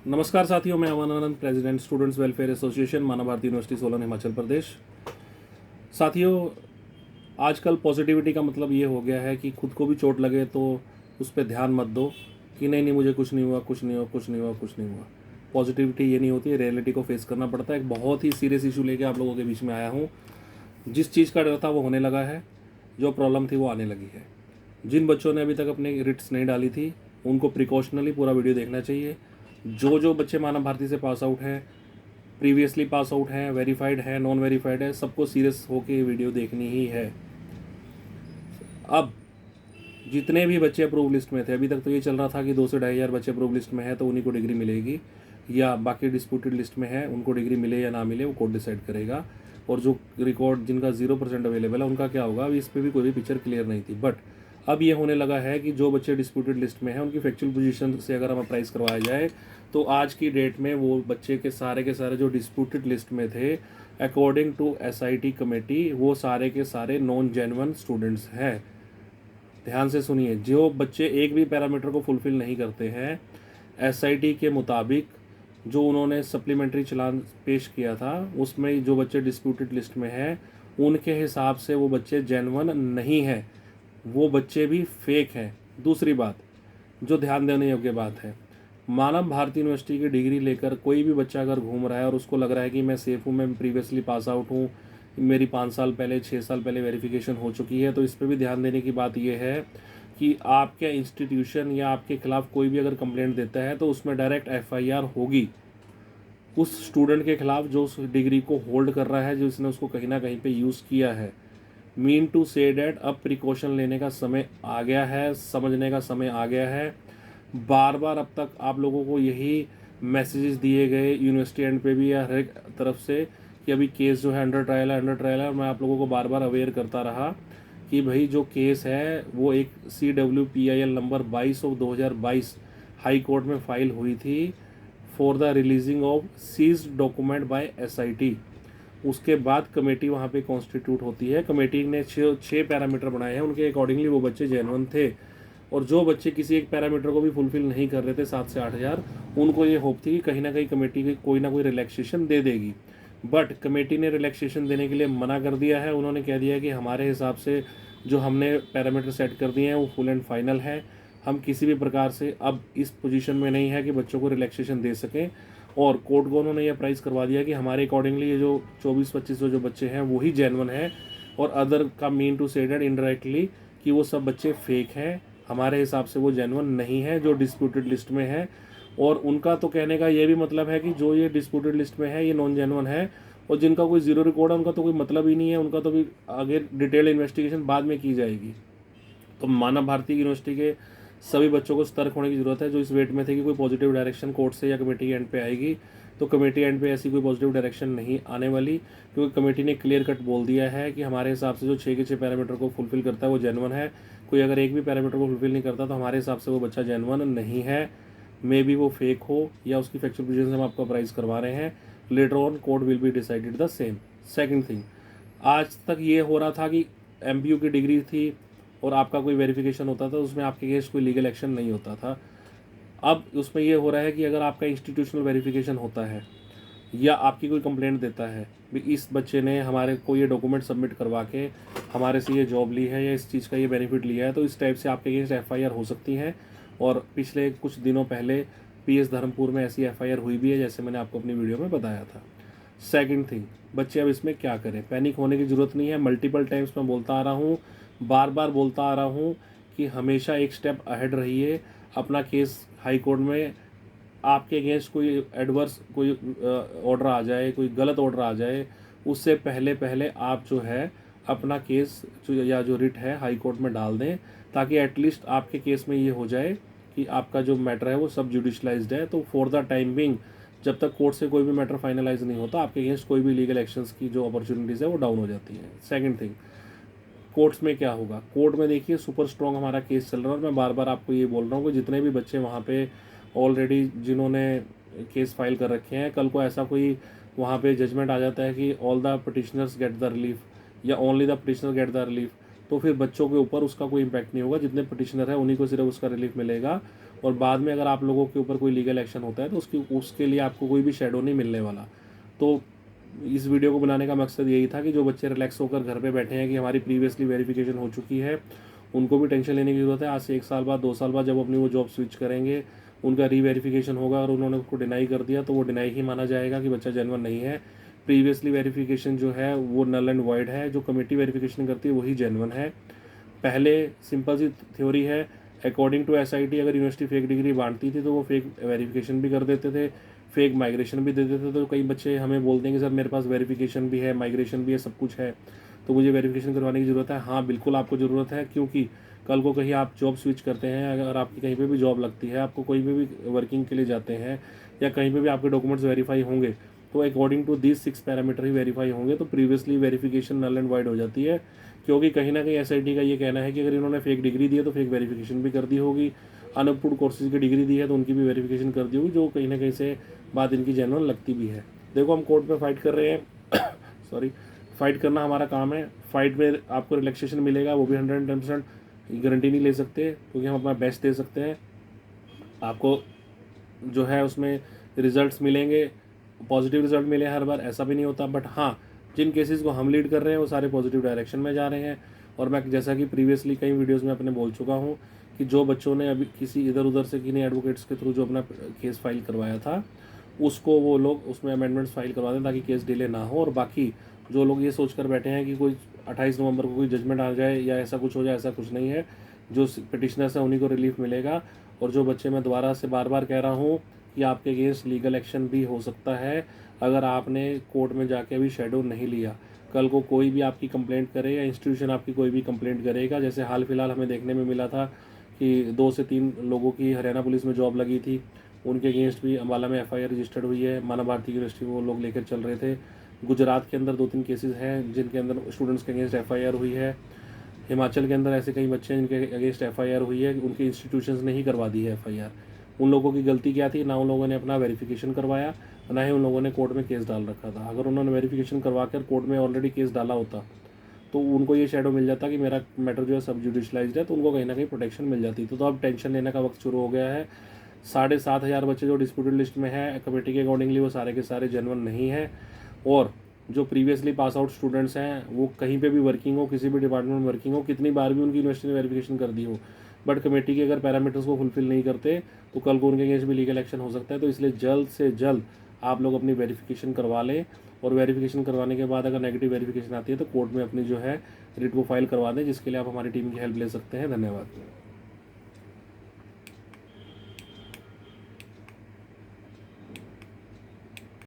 नमस्कार साथियों, मैं Aman Anand, president students welfare association, मानव भारती यूनिवर्सिटी सोलन, हिमाचल प्रदेश। साथियों, आजकल पॉजिटिविटी का मतलब ये हो गया है कि खुद को भी चोट लगे तो उस पर ध्यान मत दो कि नहीं नहीं मुझे कुछ नहीं हुआ, कुछ नहीं हुआ, कुछ नहीं हुआ, कुछ नहीं हुआ। पॉजिटिविटी ये नहीं होती, रियलिटी को फेस करना पड़ता है। एक बहुत ही सीरियस इशू लेके आप लोगों के बीच में आया हूँ। जिस चीज़ का डर था वो होने लगा है, जो प्रॉब्लम थी वो आने लगी है। जिन बच्चों ने अभी तक अपने रिट्स नहीं डाली थी उनको प्रिकॉशनली पूरा वीडियो देखना चाहिए। जो बच्चे मानव भारती से पास आउट हैं, प्रीवियसली पास आउट हैं, वेरीफाइड है, नॉन वेरीफाइड है, सबको सीरियस होकर ये वीडियो देखनी ही है। अब जितने भी बच्चे अप्रूव लिस्ट में थे, अभी तक तो ये चल रहा था कि 2 से 2,500 बच्चे अप्रूव लिस्ट में है तो उन्हीं को डिग्री मिलेगी, या बाकी डिस्प्यूटेड लिस्ट में है उनको डिग्री मिले या ना मिले वो कोर्ट डिसाइड करेगा। और जो रिकॉर्ड जिनका 0% अवेलेबल है उनका क्या होगा, अभी इस पर भी कोई भी पिक्चर क्लियर नहीं थी। बट अब ये होने लगा है कि जो बच्चे डिस्प्यूटेड लिस्ट में हैं उनकी फैक्चुअल पोजीशन से अगर हम अप्राइज करवाया जाए तो आज की डेट में वो बच्चे के सारे जो डिस्प्यूटेड लिस्ट में थे, अकॉर्डिंग टू SIT कमेटी, वो सारे के सारे नॉन जेन्युइन स्टूडेंट्स हैं। ध्यान से सुनिए, जो बच्चे एक भी पैरामीटर को फुलफिल नहीं करते हैं, SIT के मुताबिक जो उन्होंने सप्लीमेंट्री चालान पेश किया था उसमें जो बच्चे डिस्प्यूटेड लिस्ट में हैं उनके हिसाब से वो बच्चे जेन्युइन नहीं हैं, वो बच्चे भी फेक हैं। दूसरी बात जो ध्यान देने योग्य बात है, मानव भारती यूनिवर्सिटी की डिग्री लेकर कोई भी बच्चा अगर घूम रहा है और उसको लग रहा है कि मैं सेफ हूँ, मैं प्रीवियसली पास आउट हूँ, मेरी 5 साल पहले 6 साल पहले वेरिफिकेशन हो चुकी है, तो इस पर भी ध्यान देने की बात यह है कि आपके इंस्टीट्यूशन या आपके खिलाफ कोई भी अगर कंप्लेंट देता है तो उसमें डायरेक्ट FIR होगी उस स्टूडेंट के खिलाफ जो उस डिग्री को होल्ड कर रहा है, जो इसने उसको कहीं ना कहीं पे यूज़ किया है। मीन टू से डैट अब प्रिकॉशन लेने का समय आ गया है, समझने का समय आ गया है। बार बार अब तक आप लोगों को यही मैसेजेस दिए गए यूनिवर्सिटी एंड पे भी या हर एक तरफ से कि अभी केस जो है अंडर ट्रायल है, अंडर ट्रायल है। और मैं आप लोगों को बार बार अवेयर करता रहा कि भाई जो केस है वो एक CWPIL नंबर 22/2022 हाई कोर्ट में फाइल हुई थी for the releasing of seized document by SIT। उसके बाद कमेटी वहाँ पे कॉन्स्टिट्यूट होती है। कमेटी ने छः पैरामीटर बनाए हैं, उनके अकॉर्डिंगली वो बच्चे जेन्युइन थे। और जो बच्चे किसी एक पैरामीटर को भी फुलफिल नहीं कर रहे थे 7 से 8,000, उनको ये होप थी कि कहीं ना कहीं कमेटी की कोई ना कोई रिलैक्सेशन दे देगी। बट कमेटी ने रिलैक्सेशन देने के लिए मना कर दिया है। उन्होंने कह दिया कि हमारे हिसाब से जो हमने पैरामीटर सेट कर दिए हैं वो फुल एंड फाइनल है, हम किसी भी प्रकार से अब इस पोजीशन में नहीं है कि बच्चों को रिलैक्सेशन दे सकें। और कोर्ट को उन्होंने ये अप्राइज करवा दिया कि हमारे अकॉर्डिंगली ये जो 24-25 जो बच्चे हैं वही जेन्युइन है, और अदर का मीन टू से डेट इनडायरेक्टली कि वो सब बच्चे फेक हैं। हमारे हिसाब से वो जेन्युइन नहीं है जो डिस्प्यूटेड लिस्ट में है। और उनका तो कहने का ये भी मतलब है कि जो ये डिस्प्यूटेड लिस्ट में है ये नॉन जेन्युइन है, और जिनका कोई जीरो रिकॉर्ड है उनका तो कोई मतलब ही नहीं है, उनका तो भी आगे डिटेल इन्वेस्टिगेशन बाद में की जाएगी। तो मानव भारती यूनिवर्सिटी के सभी बच्चों को सतर्क होने की ज़रूरत है, जो इस वेट में थे कि कोई पॉजिटिव डायरेक्शन कोर्ट से या कमेटी के एंड पे आएगी। तो कमेटी एंड पे ऐसी कोई पॉजिटिव डायरेक्शन नहीं आने वाली, क्योंकि कमेटी ने क्लियर कट बोल दिया है कि हमारे हिसाब से जो 6 के 6 पैरामीटर को फुलफिल करता है वो जेन्युइन है। कोई अगर एक भी पैरामीटर को फुलफिल नहीं करता तो हमारे हिसाब से वो बच्चा जेन्युइन नहीं है। मे बी वो फेक हो या उसकी फैक्चुअल पोजीशन हम आपको अप्राइज करवा रहे हैं। Later on court will be decided the same. Second thing, आज तक ये हो रहा था कि MPU की डिग्री थी और आपका कोई वेरिफिकेशन होता था उसमें आपके अगेंस्ट कोई लीगल एक्शन नहीं होता था। अब उसमें ये हो रहा है कि अगर आपका इंस्टीट्यूशनल वेरिफिकेशन होता है या आपकी कोई कंप्लेंट देता है भी इस बच्चे ने हमारे को ये डॉक्यूमेंट सबमिट करवा के हमारे से ये जॉब ली है या इस चीज़ का ये बेनिफिट लिया है, तो इस टाइप से आपके अगेंस्ट FIR हो सकती है। और पिछले कुछ दिनों पहले PS धर्मपुर में ऐसी FIR हुई भी है, जैसे मैंने आपको अपनी वीडियो में बताया था। सेकंड थिंग, बच्चे अब इसमें क्या करें, पैनिक होने की ज़रूरत नहीं है। मल्टीपल टाइम्स मैं बोलता आ रहा हूँ, बार बार बोलता आ रहा हूँ कि हमेशा एक स्टेप अहेड रहिए। अपना केस हाई कोर्ट में आपके अगेंस्ट कोई एडवर्स कोई ऑर्डर आ जाए, कोई गलत ऑर्डर आ जाए, उससे पहले पहले आप जो है अपना केस या जो रिट है हाई कोर्ट में डाल दें, ताकि एटलीस्ट आपके केस में ये हो जाए कि आपका जो मैटर है वो सब जुडिशलाइज्ड है। तो फॉर द टाइम बिंग, जब तक कोर्ट से कोई भी मैटर फाइनलाइज नहीं होता, आपके अगेंस्ट कोई भी लीगल एक्शंस की जो अपॉर्चुनिटीज़ है वो डाउन हो जाती है। सेकंड थिंग, कोर्ट्स में क्या होगा, कोर्ट में देखिए सुपर स्ट्रॉन्ग हमारा केस चल रहा है। और मैं बार बार आपको ये बोल रहा हूँ कि जितने भी बच्चे वहाँ पे ऑलरेडी जिन्होंने केस फाइल कर रखे हैं, कल को ऐसा कोई वहाँ पे जजमेंट आ जाता है कि all the petitioners get the relief या only the petitioner get the relief, तो फिर बच्चों के ऊपर उसका कोई इम्पैक्ट नहीं होगा। जितने पिटिशनर है उन्हीं को सिर्फ उसका रिलीफ मिलेगा। और बाद में अगर आप लोगों के ऊपर कोई लीगल एक्शन होता है तो उसके लिए आपको कोई भी शैडो नहीं मिलने वाला। तो इस वीडियो को बनाने का मकसद यही था कि जो बच्चे रिलैक्स होकर घर पे बैठे हैं कि हमारी प्रीवियसली वेरिफिकेशन हो चुकी है, उनको भी टेंशन लेने की ज़रूरत है। आज से 1 साल बाद 2 साल बाद जब अपनी वो जॉब स्विच करेंगे, उनका रीवेरिफिकेशन होगा और उन्होंने उसको डिनाई कर दिया तो वो डिनाई ही माना जाएगा कि बच्चा जेन्युइन नहीं है। प्रीवियसली वेरिफिकेशन जो है वो नल एंड वॉइड है, जो कमेटी वेरिफिकेशन करती है वही जेन्युइन है। पहले सिंपल सी थ्योरी है, अकॉर्डिंग टू एसआईटी अगर यूनिवर्सिटी फेक डिग्री बांटती थी तो वो फेक वेरिफिकेशन भी कर देते थे, फेक माइग्रेशन भी दे देते थे। तो कई बच्चे हमें बोलते हैं कि सर मेरे पास वेरिफिकेशन भी है, माइग्रेशन भी है, सब कुछ है, तो मुझे वेरिफिकेशन करवाने की ज़रूरत है। हाँ बिल्कुल आपको ज़रूरत है, क्योंकि कल को कहीं आप जॉब स्विच करते हैं, अगर आपकी कहीं पे भी जॉब लगती है, आपको कोई भी वर्किंग के लिए जाते हैं या कहीं पे भी आपके डॉक्यूमेंट्स वेरीफाई होंगे तो अकॉर्डिंग टू दिस 6 पैरामीटर ही वेरीफाई होंगे। तो previously verification null and void हो जाती है, क्योंकि कहीं ना कहीं एसआईटी का ये कहना है कि अगर इन्होंने फेक डिग्री दी है तो फेक वेरिफिकेशन भी कर दी होगी, अनअप्रूव्ड कोर्सेज की डिग्री दी है तो उनकी भी वेरिफिकेशन कर दी होगी, जो कहीं ना कहीं से बात इनकी जेन्युइन लगती भी है। देखो हम कोर्ट में फाइट कर रहे हैं सॉरी, फाइट करना हमारा काम है। फाइट में आपको रिलैक्सेशन मिलेगा, वो भी 110% गारंटी नहीं ले सकते, क्योंकि हम अपना बेस्ट दे सकते हैं। आपको जो है उसमें रिजल्ट्स मिलेंगे, पॉजिटिव रिजल्ट मिले हर बार, ऐसा भी नहीं होता। बट हाँ, जिन केसेस को हम लीड कर रहे हैं वो सारे पॉजिटिव डायरेक्शन में जा रहे हैं। और मैं जैसा कि प्रीवियसली कई वीडियोस में अपने बोल चुका हूँ कि जो बच्चों ने अभी किसी इधर उधर से किन्हीं एडवोकेट्स के थ्रू जो अपना केस फाइल करवाया था, उसको वो लोग उसमें अमेंडमेंट्स फाइल करवा दें ताकि केस डिले ना हो। और बाकी जो लोग ये सोच कर बैठे हैं कि कोई 28 नवंबर को कोई जजमेंट आ जाए या ऐसा कुछ हो जाए, ऐसा कुछ नहीं है। जो पिटिशनर्स हैं उन्हीं को रिलीफ मिलेगा। और जो बच्चे, मैं दोबारा से बार बार कह रहा हूँ कि आपके अगेंस्ट लीगल एक्शन भी हो सकता है अगर आपने कोर्ट में जाके अभी शेडो नहीं लिया। कल को कोई भी आपकी कंप्लेंट करे या इंस्टीट्यूशन आपकी कोई भी कंप्लेंट करेगा, जैसे हाल फिलहाल हमें देखने में मिला था कि 2 से 3 लोगों की हरियाणा पुलिस में जॉब लगी थी, उनके अगेंस्ट भी अम्बाला में एफआईआर रजिस्टर्ड हुई है। मानव भारती यूनिवर्सिटी वो लोग लेकर चल रहे थे। गुजरात के अंदर 2-3 केसेस हैं जिनके अंदर स्टूडेंट्स के अगेंस्ट एफआईआर हुई है। हिमाचल के अंदर ऐसे कई बच्चे हैं जिनके अगेंस्ट एफआईआर हुई है, उनके इंस्टीट्यूशंस ने ही करवा दी है एफआईआर। उन लोगों की गलती क्या थी? ना उन लोगों ने अपना वेरिफिकेशन करवाया, ना ही उन लोगों ने कोर्ट में केस डाल रखा था। अगर उन्होंने वेरिफिकेशन करवा कर कोर्ट में ऑलरेडी केस डाला होता तो उनको ये शेडो मिल जाता कि मेरा मैटर जो है सब जुडिशलाइज्ड है, तो उनको कहीं ना कहीं प्रोटेक्शन मिल जाती। तो अब टेंशन लेने का वक्त शुरू हो गया है। 7,500 बच्चे जो डिस्प्यूटेड लिस्ट में है कमेटी के अकॉर्डिंगली, वो सारे के सारे जेन्युइन नहीं है। और जो प्रीवियसली पास आउट स्टूडेंट्स हैं वो कहीं पे भी वर्किंग हो, किसी भी डिपार्टमेंट में वर्किंग हो, कितनी बार भी उनकी यूनिवर्सिटी ने वेरिफिकेशन कर दी हो, बट कमेटी के अगर पैरामीटर्स को फुलफिल नहीं करते तो कल को उनके अगेंस्ट भी लीगल एक्शन हो सकता है। तो इसलिए जल्द से जल्द आप लोग अपनी वेरिफिकेशन करवा लें। और वेरिफिकेशन करवाने के बाद अगर नेगेटिव वेरिफिकेशन आती है तो कोर्ट में अपनी जो है रिट को फाइल करवा दें, जिसके लिए आप हमारी टीम की हेल्प ले सकते हैं। धन्यवाद।